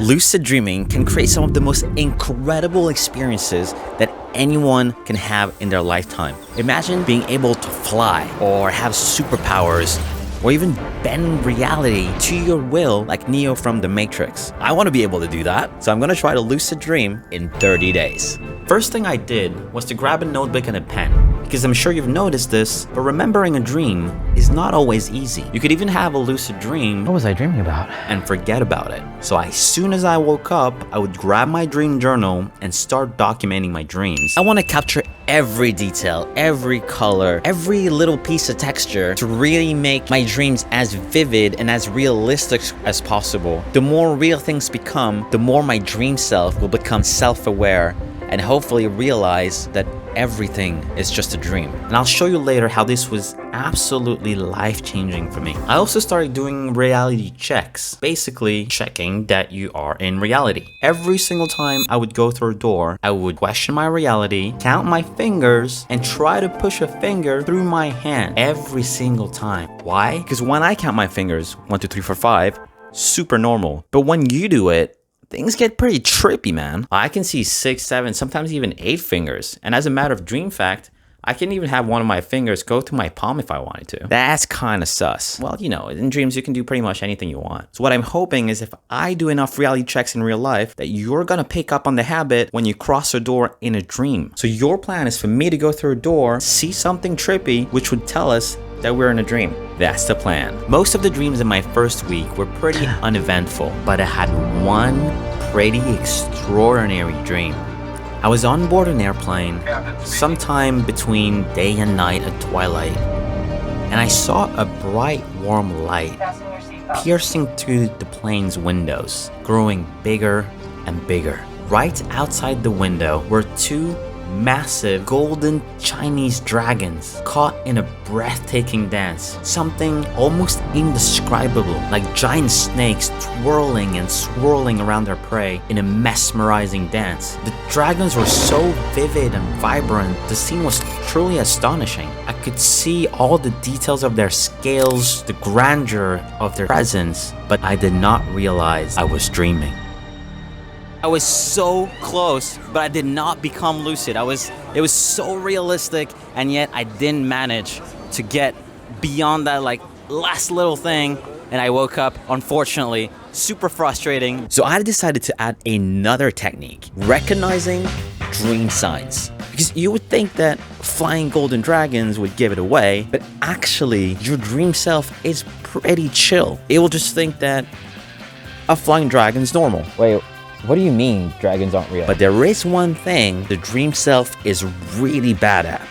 Lucid dreaming can create some of the most incredible experiences that anyone can have in their lifetime. Imagine being able to fly or have superpowers or even bend reality to your will like Neo from The Matrix. I want to be able to do that, so I'm going to try to lucid dream in 30 days. First thing I did was to grab a notebook and a pen, because I'm sure you've noticed this, but remembering a dream is not always easy. You could even have a lucid dream, What was I dreaming about? and forget about it. So as soon as I woke up, I would grab my dream journal and start documenting my dreams. I want to capture every detail, every color, every little piece of texture to really make my dreams as vivid and as realistic as possible. The more real things become, the more my dream self will become self-aware and hopefully realize that everything is just a dream. And I'll show you later how this was absolutely life-changing for me. I also started doing reality checks, basically checking that you are in reality. Every single time I would go through a door, I would question my reality, count my fingers, and try to push a finger through my hand every single time. Why? Because when I count my fingers, 1, 2, 3, 4, 5, super normal. But when you do it, things get pretty trippy, man. I can see 6, 7, sometimes even 8 fingers. And as a matter of dream fact, I can even have one of my fingers go through my palm if I wanted to. That's kind of sus. Well, you know, in dreams, you can do pretty much anything you want. So what I'm hoping is if I do enough reality checks in real life, that you're gonna pick up on the habit when you cross a door in a dream. So your plan is for me to go through a door, see something trippy, which would tell us that we're in a dream. That's the plan. Most of the dreams in my first week were pretty uneventful, but I had one pretty extraordinary dream. I was on board an airplane sometime between day and night at twilight, and I saw a bright warm light piercing through the plane's windows, growing bigger and bigger. Right outside the window were 2 massive golden Chinese dragons caught in a breathtaking dance, something almost indescribable, like giant snakes twirling and swirling around their prey in a mesmerizing dance. The dragons were so vivid and vibrant, the scene was truly astonishing. I could see all the details of their scales, the grandeur of their presence, but I did not realize I was dreaming. I was so close, but I did not become lucid. It was so realistic, and yet I didn't manage to get beyond that like last little thing, and I woke up, unfortunately, super frustrating. So I decided to add another technique, recognizing dream signs. Because you would think that flying golden dragons would give it away, but actually your dream self is pretty chill. It will just think that a flying dragon's normal. Wait, what do you mean dragons aren't real? But there is one thing the dream self is really bad at.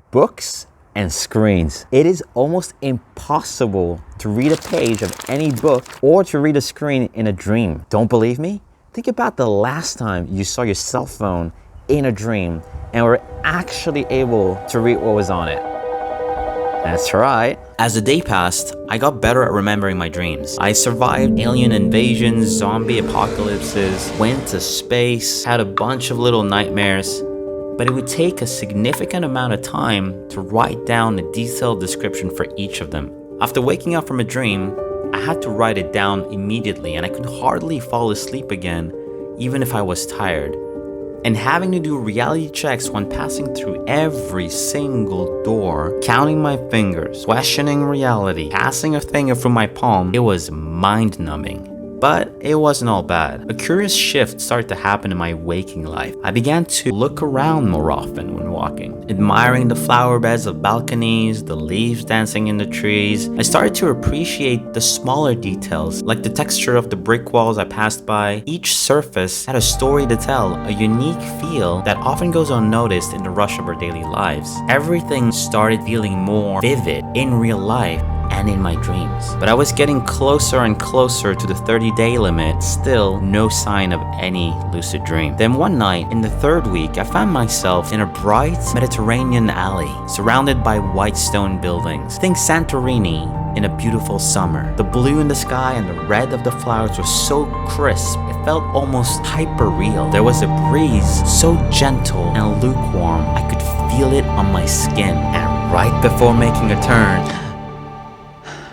Books and screens. It is almost impossible to read a page of any book or to read a screen in a dream. Don't believe me? Think about the last time you saw your cell phone in a dream and were actually able to read what was on it. That's right. As the day passed, I got better at remembering my dreams. I survived alien invasions, zombie apocalypses, went to space, had a bunch of little nightmares, but it would take a significant amount of time to write down a detailed description for each of them. After waking up from a dream, I had to write it down immediately, and I could hardly fall asleep again, even if I was tired. And having to do reality checks when passing through every single door, counting my fingers, questioning reality, passing a finger through my palm, it was mind-numbing. But it wasn't all bad. A curious shift started to happen in my waking life. I began to look around more often when walking, admiring the flower beds of balconies, the leaves dancing in the trees. I started to appreciate the smaller details, like the texture of the brick walls I passed by. Each surface had a story to tell, a unique feel that often goes unnoticed in the rush of our daily lives. Everything started feeling more vivid in real life and in my dreams. But I was getting closer and closer to the 30-day limit, still no sign of any lucid dream. Then one night, in the 3rd week, I found myself in a bright Mediterranean alley, surrounded by white stone buildings. Think Santorini in a beautiful summer. The blue in the sky and the red of the flowers was so crisp, it felt almost hyper-real. There was a breeze so gentle and lukewarm, I could feel it on my skin. And right before making a turn,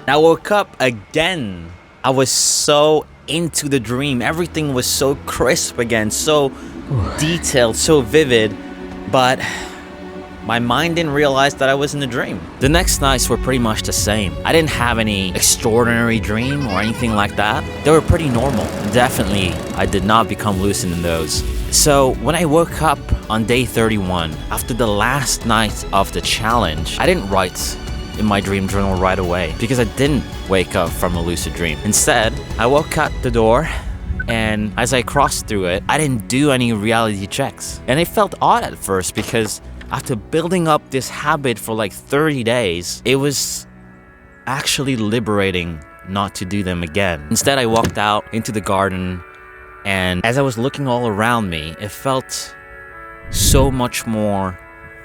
I woke up again. I was so into the dream. Everything was so crisp again, so detailed, so vivid, but my mind didn't realize that I was in a dream. The next nights were pretty much the same. I didn't have any extraordinary dream or anything like that. They were pretty normal. Definitely, I did not become lucid in those. So when I woke up on day 31, after the last night of the challenge, I didn't write in my dream journal right away because I didn't wake up from a lucid dream. Instead, I woke out the door, and as I crossed through it, I didn't do any reality checks. And it felt odd at first because after building up this habit for like 30 days, it was actually liberating not to do them again. Instead, I walked out into the garden, and as I was looking all around me, it felt so much more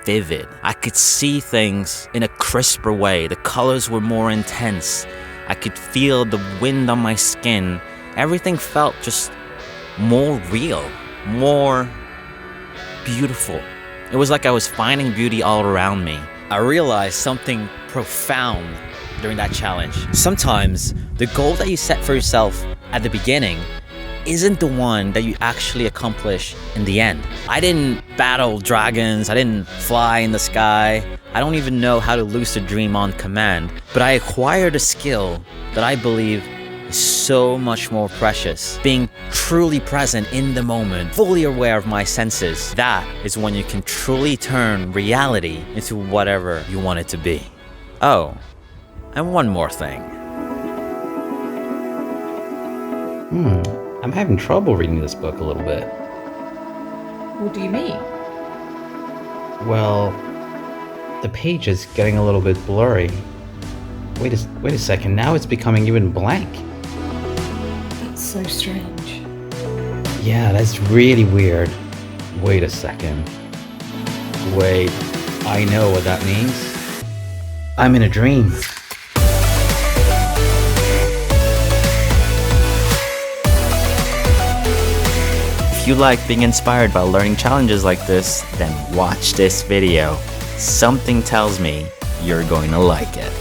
vivid. I could see things in a crisper way. The colors were more intense. I could feel the wind on my skin. Everything felt just more real, more beautiful. It was like I was finding beauty all around me. I realized something profound during that challenge. Sometimes the goal that you set for yourself at the beginning isn't the one that you actually accomplish in the end. I didn't battle dragons, I didn't fly in the sky, I don't even know how to lucid dream on command, but I acquired a skill that I believe is so much more precious. Being truly present in the moment, fully aware of my senses. That is when you can truly turn reality into whatever you want it to be. Oh, and one more thing. I'm having trouble reading this book a little bit. What do you mean? Well, the page is getting a little bit blurry. Wait a second, now it's becoming even blank. That's so strange. Yeah, that's really weird. Wait a second. Wait, I know what that means. I'm in a dream. If you like being inspired by learning challenges like this, then watch this video. Something tells me you're going to like it.